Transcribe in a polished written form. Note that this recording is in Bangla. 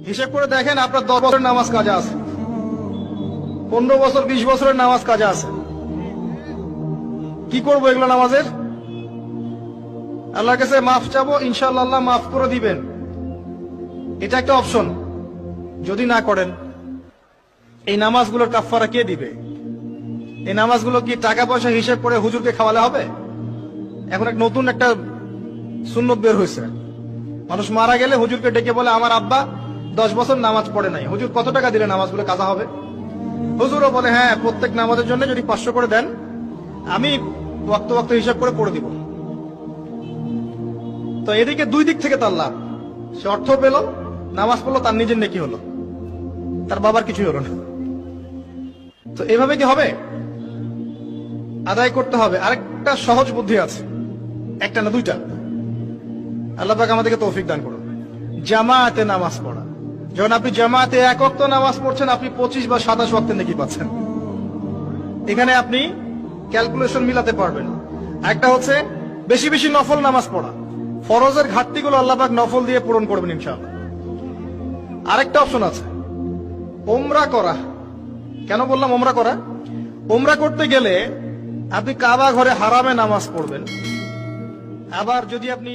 হিসেব করে দেখেন আপনার 10 বছরের নামাজ কাজা আছে, 15 বছর 20 বছরের নামাজ কাজা আছে। কি করবো এগুলো নামাজের? আল্লাহর কাছে মাফ চাবো, ইনশাআল্লাহ আল্লাহ মাফ করে দিবেন, এটা একটা অপশন। যদি না করেন, এই নামাজগুলোর কাফারা কে দিবে? এই নামাজগুলো কি টাকা পয়সা হিসেব করে হুজুরকে খাওয়ালে হবে? এখন এক নতুন একটা সুন্নত বের হয়েছে, মানুষ মারা গেলে হুজুরকে ডেকে বলে আমার আব্বা 10 বছর নামাজ পড়ে নাই, হুজুর কত টাকা দিলে নামাজগুলো কাজা হবে? হুজুরও বলে হ্যাঁ, প্রত্যেক নামাজের জন্য যদি 500 করে দেন আমি ওয়াক্ত ওয়াক্ত হিসাব করে পড়ে দিব। তো এদিকে দুই দিক থেকে তার লাভ, সে অর্থ পেল, নামাজ পড়লো, তার নিজের নেকি হলো, তার বাবার কিছুই হলো না। তো এভাবে কি হবে? আদায় করতে হবে। আরেকটা সহজ বুদ্ধি আছে, একটা না দুইটা। আল্লাহ পাক আমাদেরকে তৌফিক দান করুন। জামাতে নামাজ পড়া। যখন আপনি জামাতে এক ওয়াক্ত নামাজ পড়ছেন, আপনি 25 বা 27 ওয়াক্তের নেকি পাচ্ছেন। এখানে আপনি ক্যালকুলেশন মিলাতে পারবেন। একটা হচ্ছে বেশি বেশি নফল নামাজ পড়া, ফরজের ঘাটতিগুলো আল্লাহ পাক নফল দিয়ে পূরণ করবেন ইনশাআল্লাহ। আরেকটা অপশন আছে ওমরা করা। কেন বললাম ওমরা করা? ওমরা করতে গেলে আপনি কাবা ঘরে হারামে নামাজ পড়বেন। আবার যদি আপনি